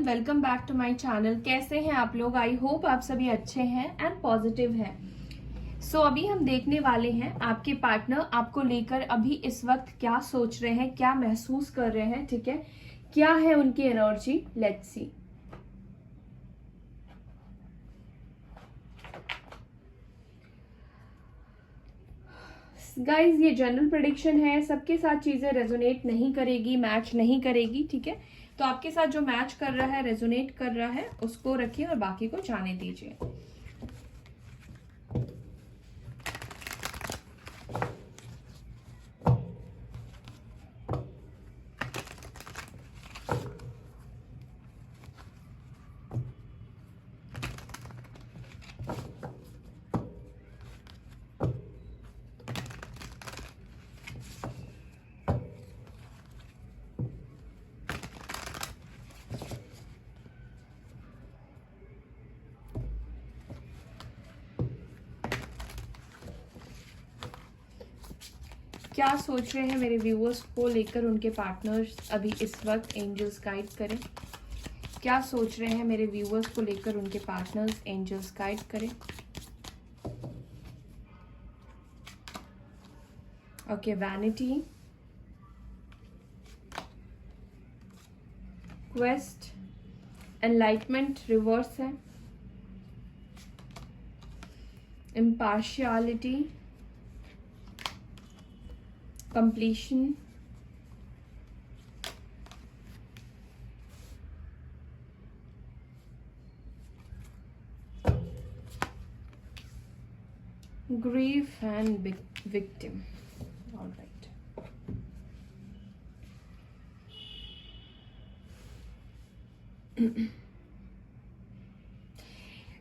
Everyone, welcome back to my channel. कैसे हैं आप लोग? आई होप आप सभी अच्छे हैं एंड पॉजिटिव हैं। सो अभी हम देखने वाले हैं आपके पार्टनर आपको लेकर अभी इस वक्त क्या सोच रहे हैं, क्या महसूस कर रहे हैं। ठीक है, क्या है उनकी एनर्जी, लेट्स सी। गाइज, ये जनरल प्रेडिक्शन है, सबके साथ चीजें रेजोनेट नहीं करेगी, मैच नहीं करेगी। ठीक है, तो आपके साथ जो मैच कर रहा है, रेजोनेट कर रहा है, उसको रखिए और बाकी को जाने दीजिए। क्या सोच रहे हैं मेरे व्यूअर्स को लेकर उनके पार्टनर्स अभी इस वक्त, एंजल्स गाइड करें। क्या सोच रहे हैं मेरे व्यूअर्स को लेकर उनके पार्टनर्स, एंजल्स गाइड करें। Okay, vanity, quest, enlightenment reverse है, impartiality, completion, grief and victim. All right.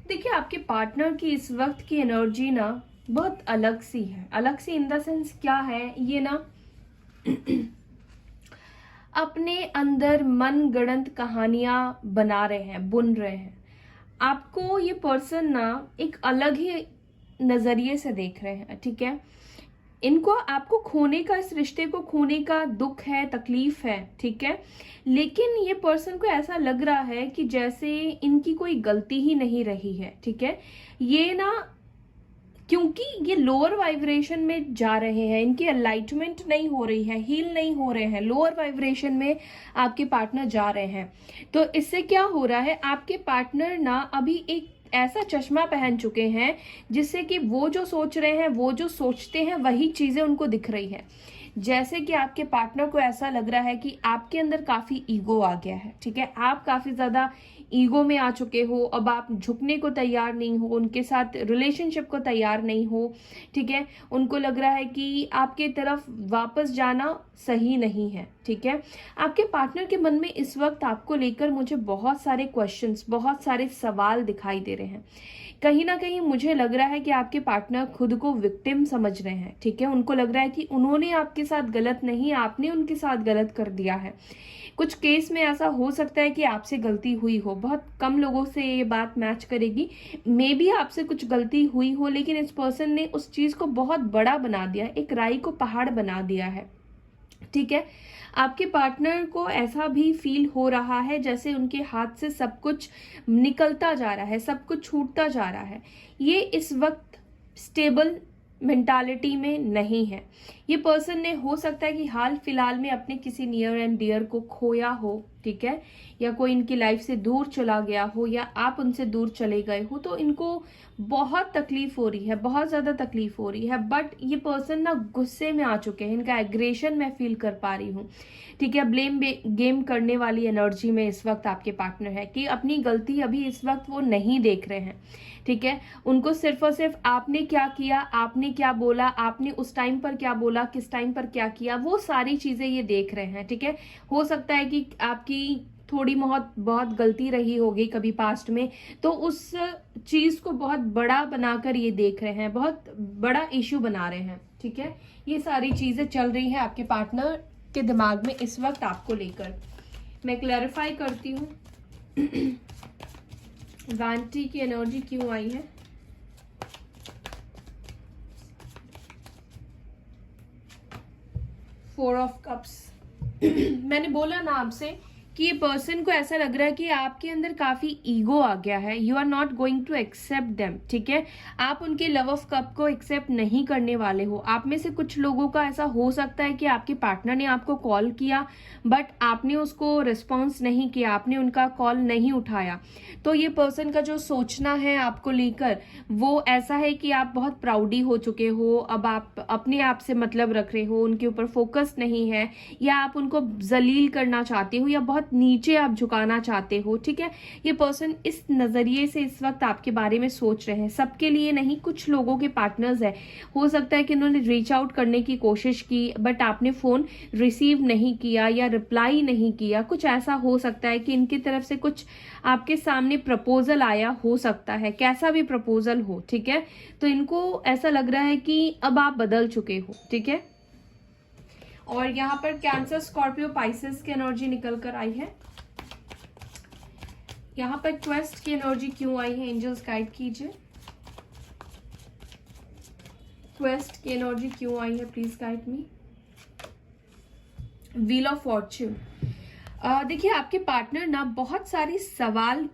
देखिए, आपके पार्टनर की इस वक्त की एनर्जी ना बहुत अलग सी है। अलग सी इन द सेंस क्या है, ये ना अपने अंदर मनगढ़ंत कहानियां बना रहे हैं, बुन रहे हैं। आपको ये पर्सन ना एक अलग ही नजरिए से देख रहे हैं। ठीक है, इनको आपको खोने का, इस रिश्ते को खोने का दुख है, तकलीफ है। ठीक है, लेकिन ये पर्सन को ऐसा लग रहा है कि जैसे इनकी कोई गलती ही नहीं रही है। ठीक है, ये ना, क्योंकि ये लोअर वाइब्रेशन में जा रहे हैं, इनकी एनलाइटमेंट नहीं हो रही है, हील नहीं हो रहे हैं, लोअर वाइब्रेशन में आपके पार्टनर जा रहे हैं। तो इससे क्या हो रहा है, आपके पार्टनर ना अभी एक ऐसा चश्मा पहन चुके हैं जिससे कि वो जो सोच रहे हैं, वो जो सोचते हैं, वही चीजें उनको दिख रही है। जैसे कि आपके पार्टनर को ऐसा लग रहा है कि आपके अंदर काफी ईगो आ गया है। ठीक है, आप काफी ज्यादा ईगो में आ चुके हो, अब आप झुकने को तैयार नहीं हो, उनके साथ रिलेशनशिप को तैयार नहीं हो। ठीक है, उनको लग रहा है कि आपके तरफ वापस जाना सही नहीं है। ठीक है, आपके पार्टनर के मन में इस वक्त आपको लेकर मुझे बहुत सारे क्वेश्चंस, बहुत सारे सवाल दिखाई दे रहे हैं। कहीं ना कहीं मुझे लग रहा है कि आपके पार्टनर खुद को विक्टिम समझ रहे हैं। ठीक है, उनको लग रहा है कि उन्होंने आपके साथ गलत नहीं, आपने उनके साथ गलत कर दिया है। कुछ केस में ऐसा हो सकता है कि आपसे गलती हुई हो, बहुत कम लोगों से ये बात मैच करेगी। मे बी आपसे कुछ गलती हुई हो, लेकिन इस पर्सन ने उस चीज को बहुत बड़ा बना दिया, एक राई को पहाड़ बना दिया है। ठीक है, आपके पार्टनर को ऐसा भी फील हो रहा है जैसे उनके हाथ से सब कुछ निकलता जा रहा है, सब कुछ छूटता जा रहा है। ये इस वक्त स्टेबल मेंटालिटी में नहीं है। ये पर्सन ने, हो सकता है कि हाल फिलहाल में अपने किसी नियर एंड डियर को खोया हो। ठीक है, या कोई इनकी लाइफ से दूर चला गया हो, या आप उनसे दूर चले गए हो, तो इनको बहुत तकलीफ हो रही है, बहुत ज्यादा तकलीफ हो रही है। बट ये पर्सन ना गुस्से में आ चुके हैं, इनका एग्रेशन मैं फील कर पा रही हूँ। ठीक है, ब्लेम गेम करने वाली एनर्जी में इस वक्त आपके पार्टनर है कि अपनी गलती अभी इस वक्त वो नहीं देख रहे हैं। ठीक है, उनको सिर्फ और सिर्फ आपने क्या किया, आपने क्या बोला, आपने उस टाइम पर क्या बोला, किस टाइम पर क्या किया, वो सारी चीजें ये देख रहे हैं। ठीक है, हो सकता है कि आपकी थोड़ी बहुत गलती रही होगी कभी पास्ट में, तो उस चीज को बहुत बड़ा बनाकर ये देख रहे हैं, बहुत बड़ा इश्यू बना रहे हैं। ठीक है, ये सारी चीजें चल रही है आपके पार्टनर के दिमाग में इस वक्त आपको लेकर। मैं क्लैरिफाई करती हूँ वैनिटी की एनर्जी क्यों आई है। फोर ऑफ कप्स मैंने बोला ना आपसे कि ये पर्सन को ऐसा लग रहा है कि आपके अंदर काफी ईगो आ गया है, you are not going to accept them, ठीक है। आप उनके लव ऑफ कप को एक्सेप्ट नहीं करने वाले हो। आप में से कुछ लोगों का ऐसा हो सकता है कि आपके पार्टनर ने आपको कॉल किया बट आपने उसको रिस्पॉन्स नहीं किया, आपने उनका कॉल नहीं उठाया। तो ये पर्सन का जो सोचना है आपको लेकर वो ऐसा है कि आप बहुत प्राउडी हो चुके हो, अब आप अपने आप से मतलब रख रहे हो, उनके ऊपर फोकस नहीं है, या आप उनको जलील करना चाहते हो या बहुत नीचे आप झुकाना चाहते हो, ठीक है। ये पर्सन इस नजरिए से इस वक्त आपके बारे में सोच रहे हैं। सबके लिए नहीं, कुछ लोगों के पार्टनर्स है, हो सकता है कि उन्होंने रीच आउट करने की कोशिश की बट आपने फोन रिसीव नहीं किया या रिप्लाई नहीं किया। कुछ ऐसा हो सकता है कि इनकी तरफ से कुछ आपके सामने प्रपोजल आया हो सकता है, कैसा भी प्रपोजल हो, ठीक है। तो इनको ऐसा लग रहा है कि अब आप बदल चुके हो, ठीक है। और यहाँ पर कैंसर, स्कॉर्पियो, पाइसेस की एनर्जी निकल कर आई है। यहाँ पर क्वेस्ट की एनर्जी क्यों आई है, एंजल्स गाइड कीजिए। क्वेस्ट की एनर्जी क्यों आई है, please guide me. Wheel of Fortune. देखिए आपके पार्टनर ना बहुत सारे सवाल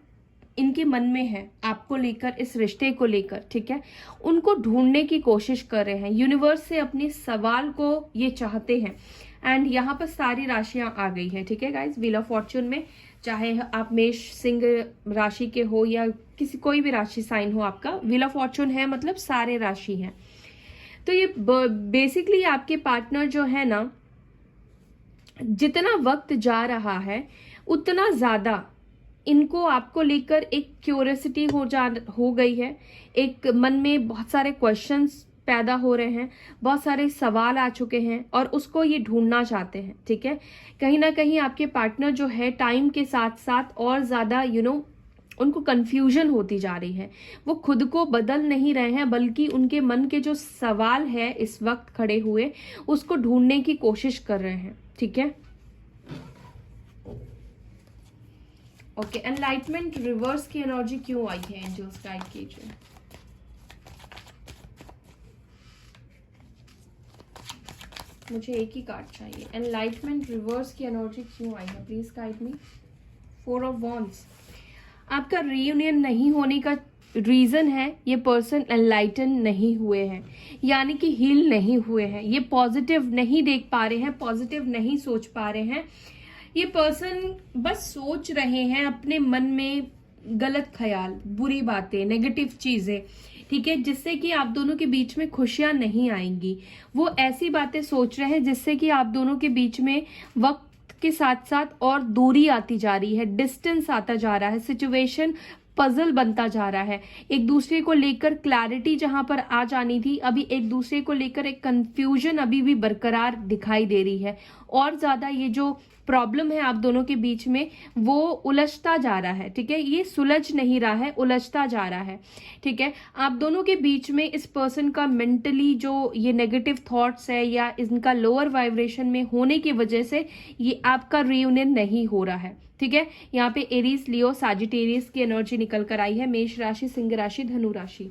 इनके मन में है आपको लेकर, इस रिश्ते को लेकर, ठीक है। उनको ढूंढने की कोशिश कर रहे हैं, यूनिवर्स से अपने सवाल को ये चाहते हैं। एंड यहाँ पर सारी राशियां आ गई है, ठीक है गाइज। व्हील ऑफ फॉर्च्यून में चाहे आप मेष सिंह राशि के हो या किसी कोई भी राशि साइन हो, आपका व्हील ऑफ फॉर्च्यून है मतलब सारे राशि हैं। तो ये बेसिकली आपके पार्टनर जो है ना, जितना वक्त जा रहा है उतना ज्यादा इनको आपको लेकर एक क्यूरियोसिटी हो गई है। एक मन में बहुत सारे क्वेश्चंस पैदा हो रहे हैं, बहुत सारे सवाल आ चुके हैं और उसको ये ढूंढना चाहते हैं, ठीक है। कहीं ना कहीं आपके पार्टनर जो है टाइम के साथ साथ और ज्यादा उनको कंफ्यूजन होती जा रही है। वो खुद को बदल नहीं रहे हैं बल्कि उनके मन के जो सवाल है इस वक्त खड़े हुए उसको ढूंढने की कोशिश कर रहे हैं, ठीक है। ओके, एनलाइटमेंट रिवर्स की एनर्जी क्यों आई है, एंजल्स गाइड कीजिए। मुझे एक ही कार्ड चाहिए। एनलाइटमेंट रिवर्स की एनर्जी क्यों आई है, please guide me. 4 of wands. आपका रीयूनियन नहीं होने का रीजन है ये पर्सन एनलाइटन नहीं हुए हैं, यानी कि हील नहीं हुए हैं। ये पॉजिटिव नहीं देख पा रहे हैं, पॉजिटिव नहीं सोच पा रहे हैं। ये पर्सन बस सोच रहे हैं अपने मन में गलत ख्याल, बुरी बातें, नेगेटिव चीजें, ठीक है, जिससे कि आप दोनों के बीच में खुशियां नहीं आएंगी। वो ऐसी बातें सोच रहे हैं जिससे कि आप दोनों के बीच में वक्त के साथ साथ और दूरी आती जा रही है, डिस्टेंस आता जा रहा है, सिचुएशन पजल बनता जा रहा है। एक दूसरे को लेकर क्लैरिटी जहां पर आ जानी थी, अभी एक दूसरे को लेकर एक कंफ्यूजन अभी भी बरकरार दिखाई दे रही है। और ज्यादा ये जो प्रॉब्लम है आप दोनों के बीच में वो उलझता जा रहा है, ठीक है। ये सुलझ नहीं रहा है, उलझता जा रहा है, ठीक है। आप दोनों के बीच में इस पर्सन का मेंटली जो ये नेगेटिव थॉट्स है या इनका लोअर वाइब्रेशन में होने की वजह से ये आपका रियूनियन नहीं हो रहा है, ठीक है। यहाँ पे एरीज, लियो, साजिटेरियस की एनर्जी निकल कर आई है। मेष राशि, सिंह राशि, धनु राशि।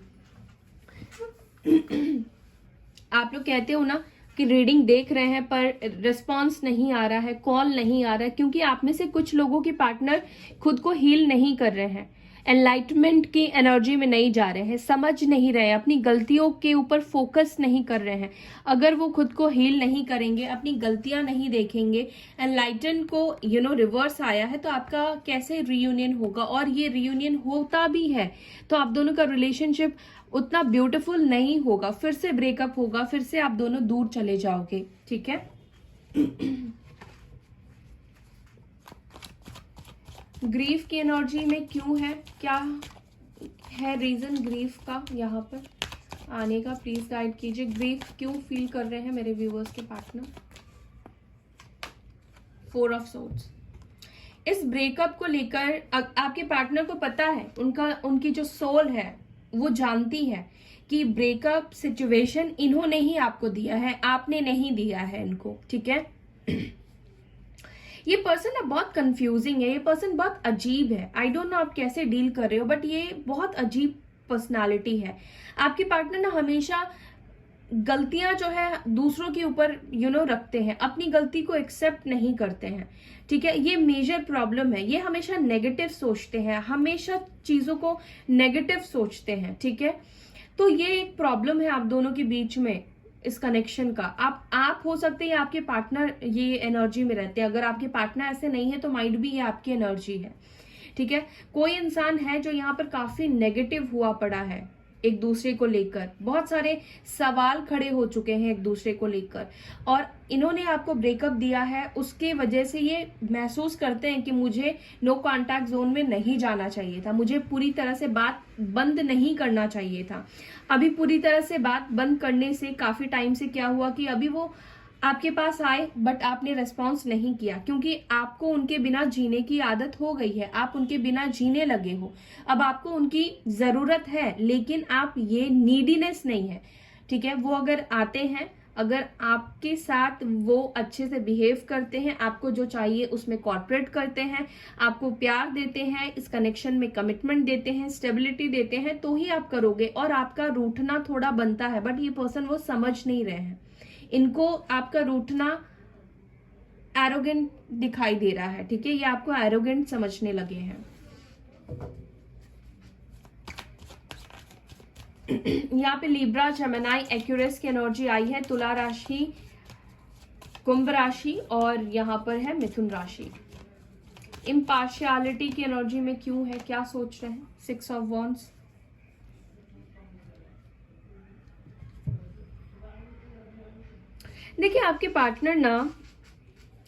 आप लोग कहते हो ना कि रीडिंग देख रहे हैं पर रिस्पॉन्स नहीं आ रहा है, कॉल नहीं आ रहा है, क्योंकि आप में से कुछ लोगों के पार्टनर खुद को हील नहीं कर रहे हैं, एनलाइटमेंट की एनर्जी में नहीं जा रहे हैं, समझ नहीं रहे हैं, अपनी गलतियों के ऊपर फोकस नहीं कर रहे हैं। अगर वो खुद को हील नहीं करेंगे, अपनी गलतियां नहीं देखेंगे, एनलाइटन को रिवर्स आया है, तो आपका कैसे रियूनियन होगा। और ये रियूनियन होता भी है तो आप दोनों का रिलेशनशिप उतना ब्यूटीफुल नहीं होगा, फिर से ब्रेकअप होगा, फिर से आप दोनों दूर चले जाओगे, ठीक है। ग्रीफ की एनर्जी में क्यों है, क्या है रीजन ग्रीफ का यहाँ पर आने का, प्लीज गाइड कीजिए। ग्रीफ क्यों फील कर रहे हैं मेरे व्यूअर्स के पार्टनर। 4 of swords. इस ब्रेकअप को लेकर आपके पार्टनर को पता है, उनकी जो सोल है वो जानती है कि ब्रेकअप सिचुएशन इन्होंने ही आपको दिया है, आपने नहीं दिया है इनको, ठीक है। ये पर्सन ना बहुत कंफ्यूजिंग है, ये पर्सन बहुत अजीब है। आई डोंट नो आप कैसे डील कर रहे हो बट ये बहुत अजीब पर्सनालिटी है। आपके पार्टनर ना हमेशा गलतियां जो है दूसरों के ऊपर रखते हैं, अपनी गलती को एक्सेप्ट नहीं करते हैं, ठीक है। ये मेजर प्रॉब्लम है, ये हमेशा नेगेटिव सोचते हैं, हमेशा चीजों को नेगेटिव सोचते हैं, ठीक है। तो ये एक प्रॉब्लम है आप दोनों के बीच में, इस कनेक्शन का। आप हो सकते हैं आपके पार्टनर ये एनर्जी में रहते हैं, अगर आपके पार्टनर ऐसे नहीं है तो माइट भी ये आपकी एनर्जी है, ठीक है। कोई इंसान है जो यहाँ पर काफी नेगेटिव हुआ पड़ा है एक दूसरे को लेकर, बहुत सारे सवाल खड़े हो चुके हैं एक दूसरे को लेकर, और इन्होंने आपको ब्रेकअप दिया है, उसके वजह से ये महसूस करते हैं कि मुझे नो कांटेक्ट जोन में नहीं जाना चाहिए था, मुझे पूरी तरह से बात बंद नहीं करना चाहिए था। अभी पूरी तरह से बात बंद करने से काफी टाइम से क्या हुआ कि अभी वो आपके पास आए बट आपने रेस्पॉन्स नहीं किया, क्योंकि आपको उनके बिना जीने की आदत हो गई है, आप उनके बिना जीने लगे हो। अब आपको उनकी जरूरत है, लेकिन आप ये नीडीनेस नहीं है, ठीक है। वो अगर आते हैं, अगर आपके साथ वो अच्छे से बिहेव करते हैं, आपको जो चाहिए उसमें कॉर्पोरेट करते हैं, आपको प्यार देते हैं, इस कनेक्शन में कमिटमेंट देते हैं, स्टेबिलिटी देते हैं, तो ही आप करोगे। और आपका रूठना थोड़ा बनता है, बट ये पर्सन वो समझ नहीं रहे हैं, इनको आपका रूठना एरोगेंट दिखाई दे रहा है, ठीक है। ये आपको एरोगेंट समझने लगे हैं। यहाँ पे लिब्रा, जेमिनी, एक्यूरियस की एनर्जी आई है, तुला राशि, कुंभ राशि, और यहाँ पर है मिथुन राशि। इम्पार्शियलिटी की एनर्जी में क्यों है, क्या सोच रहे हैं? 6 ऑफ वॉन्ड्स। देखिए आपके पार्टनर ना,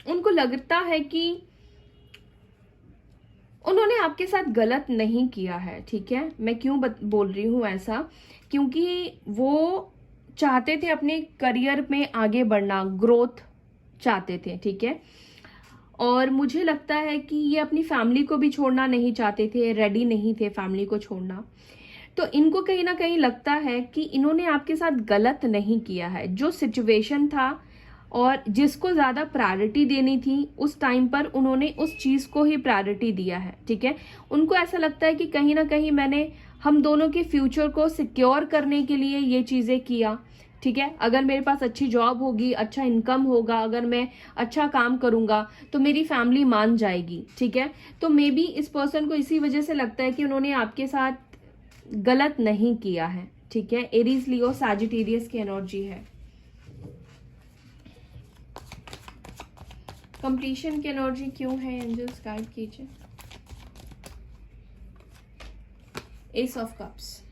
उनको लगता है कि उन्होंने आपके साथ गलत नहीं किया है, ठीक है। मैं क्यों बोल रही हूं ऐसा, क्योंकि वो चाहते थे अपने करियर में आगे बढ़ना, ग्रोथ चाहते थे, ठीक है। और मुझे लगता है कि ये अपनी फैमिली को भी छोड़ना नहीं चाहते थे, रेडी नहीं थे फैमिली को छोड़ना। तो इनको कहीं ना कहीं लगता है कि इन्होंने आपके साथ गलत नहीं किया है, जो सिचुएशन था और जिसको ज्यादा प्रायोरिटी देनी थी उस टाइम पर उन्होंने उस चीज को ही प्रायोरिटी दिया है, ठीक है। उनको ऐसा लगता है कि कहीं ना कहीं मैंने हम दोनों के फ्यूचर को सिक्योर करने के लिए ये चीजें किया, ठीक है। अगर मेरे पास अच्छी जॉब होगी, अच्छा इनकम होगा, अगर मैं अच्छा काम करूंगा तो मेरी फैमिली मान जाएगी, ठीक है। तो मे बी इस पर्सन को इसी वजह से लगता है कि उन्होंने आपके साथ गलत नहीं किया है, ठीक है। एरीज, लियो, सैजिटेरियस की एनर्जी है। कंप्लीशन की एनर्जी क्यों है, एंजल्स गाइड कीजिए। S of cups.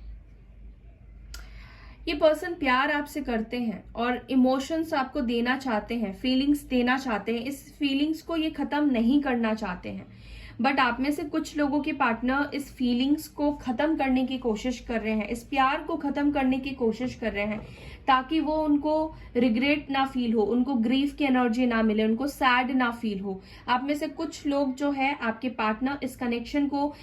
ये पर्सन प्यार आपसे करते हैं और इमोशंस आपको देना चाहते हैं, फीलिंग्स देना चाहते हैं, इस फीलिंग्स को ये खत्म नहीं करना चाहते हैं। बट आप में से कुछ लोगों के पार्टनर इस फीलिंग्स को खत्म करने की कोशिश कर रहे हैं, इस प्यार को खत्म करने की कोशिश कर रहे हैं, ताकि वो उनको रिग्रेट ना फील हो, उनको ग्रीफ की एनर्जी ना मिले, उनको सैड ना फील हो। आप में से कुछ लोग जो है, आपके पार्टनर इस कनेक्शन को,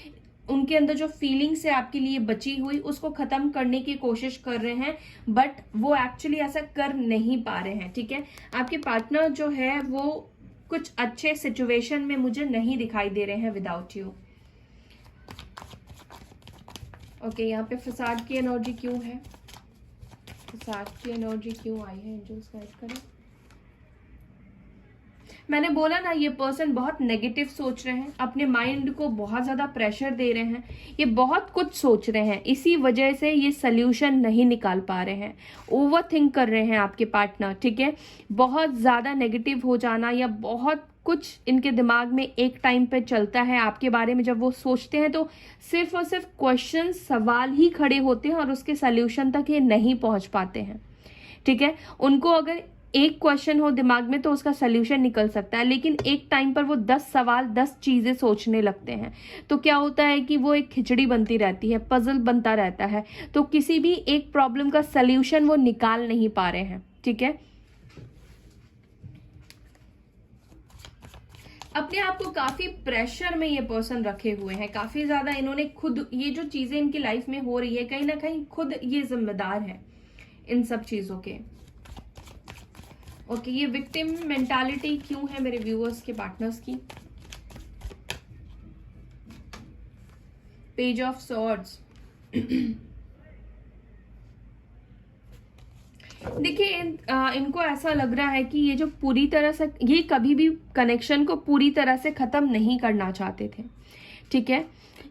उनके अंदर जो फीलिंग्स है आपके लिए बची हुई, उसको खत्म करने की कोशिश कर रहे हैं, बट वो एक्चुअली ऐसा कर नहीं पा रहे हैं, ठीक है। आपके पार्टनर जो है वो कुछ अच्छे सिचुएशन में मुझे नहीं दिखाई दे रहे हैं विदाउट यू। ओके, यहाँ पे फसाद की एनर्जी क्यों है, फसाद की एनर्जी क्यों आई है, एंजल्स गाइड करें। मैंने बोला ना, ये पर्सन बहुत नेगेटिव सोच रहे हैं, अपने माइंड को बहुत ज्यादा प्रेशर दे रहे हैं, ये बहुत कुछ सोच रहे हैं, इसी वजह से ये सोल्यूशन नहीं निकाल पा रहे हैं, ओवर थिंक कर रहे हैं आपके पार्टनर, ठीक है। बहुत ज्यादा नेगेटिव हो जाना या बहुत कुछ इनके दिमाग में एक टाइम पे चलता है आपके बारे में, जब वो सोचते हैं तो सिर्फ और सिर्फ क्वेश्चन, सवाल ही खड़े होते हैं और उसके सोल्यूशन तक ये नहीं पहुंच पाते हैं, ठीक है। उनको अगर एक क्वेश्चन हो दिमाग में तो उसका सोल्यूशन निकल सकता है, लेकिन एक टाइम पर वो 10 सवाल, 10 चीजें सोचने लगते हैं, तो क्या होता है कि वो एक खिचड़ी बनती रहती है, पजल बनता रहता है, तो किसी भी एक प्रॉब्लम का सोल्यूशन वो निकाल नहीं पा रहे हैं, ठीक है। अपने आप को काफी प्रेशर में ये पर्सन रखे हुए हैं, काफी ज्यादा इन्होंने खुद, ये जो चीजें इनकी लाइफ में हो रही है, कहीं ना कहीं खुद ये जिम्मेदार है इन सब चीजों के। ओके, ये विक्टिम मेंटालिटी क्यों है मेरे व्यूअर्स के पार्टनर्स की। Page of swords. देखिए इनको ऐसा लग रहा है कि ये जो पूरी तरह से, ये कभी भी कनेक्शन को पूरी तरह से खत्म नहीं करना चाहते थे, ठीक है।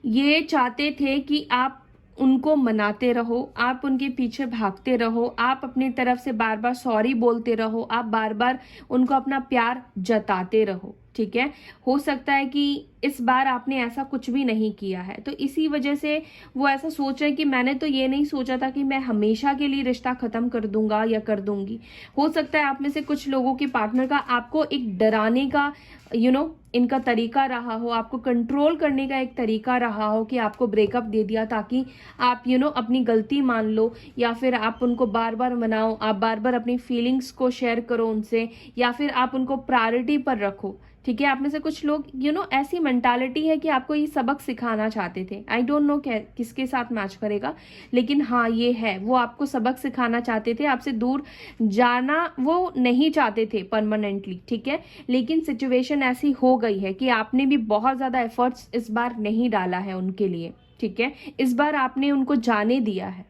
ये चाहते थे कि आप उनको मनाते रहो, आप उनके पीछे भागते रहो, आप अपनी तरफ से बार बार सॉरी बोलते रहो, आप बार बार उनको अपना प्यार जताते रहो, ठीक है। हो सकता है कि इस बार आपने ऐसा कुछ भी नहीं किया है, तो इसी वजह से वो ऐसा सोच रहे हैं कि मैंने तो ये नहीं सोचा था कि मैं हमेशा के लिए रिश्ता खत्म कर दूंगा या कर दूंगी। हो सकता है आप में से कुछ लोगों के पार्टनर का आपको एक डराने का इनका तरीका रहा हो, आपको कंट्रोल करने का एक तरीका रहा हो कि आपको ब्रेकअप दे दिया ताकि आप अपनी गलती मान लो, या फिर आप उनको बार बार मनाओ, आप बार बार अपनी फीलिंग्स को शेयर करो उनसे, या फिर आप उनको प्रायोरिटी पर रखो, ठीक है। आप में से कुछ लोग ऐसी मेंटालिटी है कि आपको ये सबक सिखाना चाहते थे। आई डोंट नो किसके साथ मैच करेगा, लेकिन हाँ ये है, वो आपको सबक सिखाना चाहते थे, आपसे दूर जाना वो नहीं चाहते थे परमानेंटली, ठीक है। लेकिन सिचुएशन ऐसी हो गई है कि आपने भी बहुत ज्यादा एफर्ट्स इस बार नहीं डाला है उनके लिए, ठीक है। इस बार आपने उनको जाने दिया है,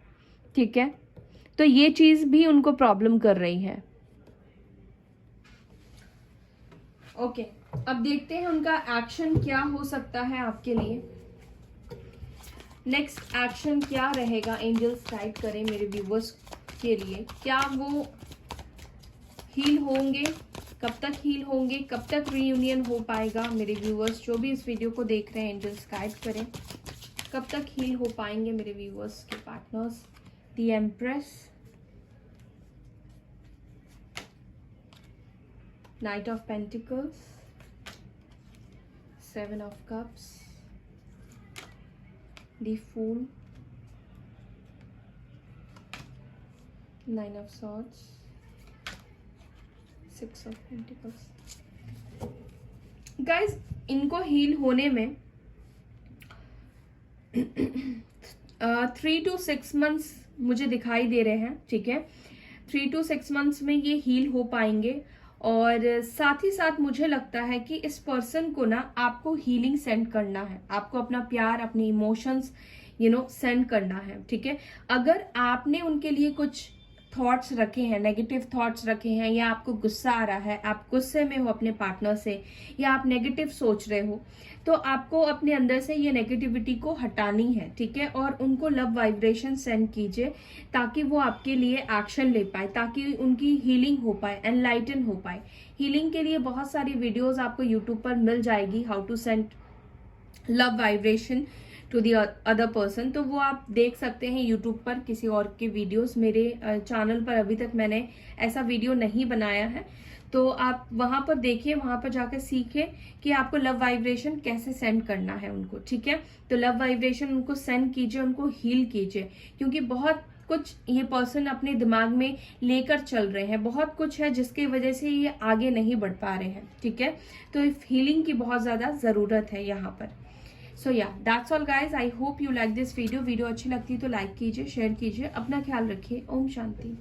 ठीक है। तो ये चीज भी उनको प्रॉब्लम कर रही है। ओके, अब देखते हैं उनका एक्शन क्या हो सकता है आपके लिए। नेक्स्ट एक्शन क्या रहेगा, एंजल्स गाइड करें मेरे व्यूवर्स के लिए। क्या वो हील होंगे, कब तक हील होंगे, कब तक रीयूनियन हो पाएगा। मेरे व्यूवर्स जो भी इस वीडियो को देख रहे हैं, एंजल्स गाइड करें, कब तक हील हो पाएंगे मेरे व्यूवर्स के partners. The empress, Knight of Pentacles, Seven of Cups, the Fool, Nine of Swords, Six of Pentacles. Guys, इनको हील होने में 3 to 6 months मुझे दिखाई दे रहे हैं, ठीक है। 3 to 6 months में ये हील हो पाएंगे। और साथ ही साथ मुझे लगता है कि इस पर्सन को ना आपको हीलिंग सेंड करना है, आपको अपना प्यार, अपने इमोशंस सेंड करना है, ठीक है। अगर आपने उनके लिए कुछ थॉट्स रखे हैं, नेगेटिव थॉट्स रखे हैं, या आपको गुस्सा आ रहा है, आप गुस्से में हो अपने पार्टनर से, या आप नेगेटिव सोच रहे हो, तो आपको अपने अंदर से ये नेगेटिविटी को हटानी है, ठीक है। और उनको लव वाइब्रेशन सेंड कीजिए ताकि वो आपके लिए एक्शन ले पाए, ताकि उनकी हीलिंग हो पाए, एनलाइटन हो पाए। हीलिंग के लिए बहुत सारी वीडियोस आपको यूट्यूब पर मिल जाएगी, how to send love vibration to the other person, तो वो आप देख सकते हैं यूट्यूब पर किसी और के वीडियोस। मेरे चैनल पर अभी तक मैंने ऐसा वीडियो नहीं बनाया है, तो आप वहां पर देखिए, वहां पर जाकर सीखिए कि आपको लव वाइब्रेशन कैसे सेंड करना है उनको, ठीक है। तो लव वाइब्रेशन उनको सेंड कीजिए, उनको हील कीजिए, क्योंकि बहुत कुछ ये पर्सन अपने दिमाग में लेकर चल रहे हैं, बहुत कुछ है जिसकी वजह से ये आगे नहीं बढ़ पा रहे हैं, ठीक है। तो हीलिंग की बहुत ज्यादा जरूरत है यहाँ पर। सो या that's all guys, I hope you like this video. Video अच्छी लगती है तो लाइक कीजिए, शेयर कीजिए, अपना ख्याल रखिए। ओम शांति।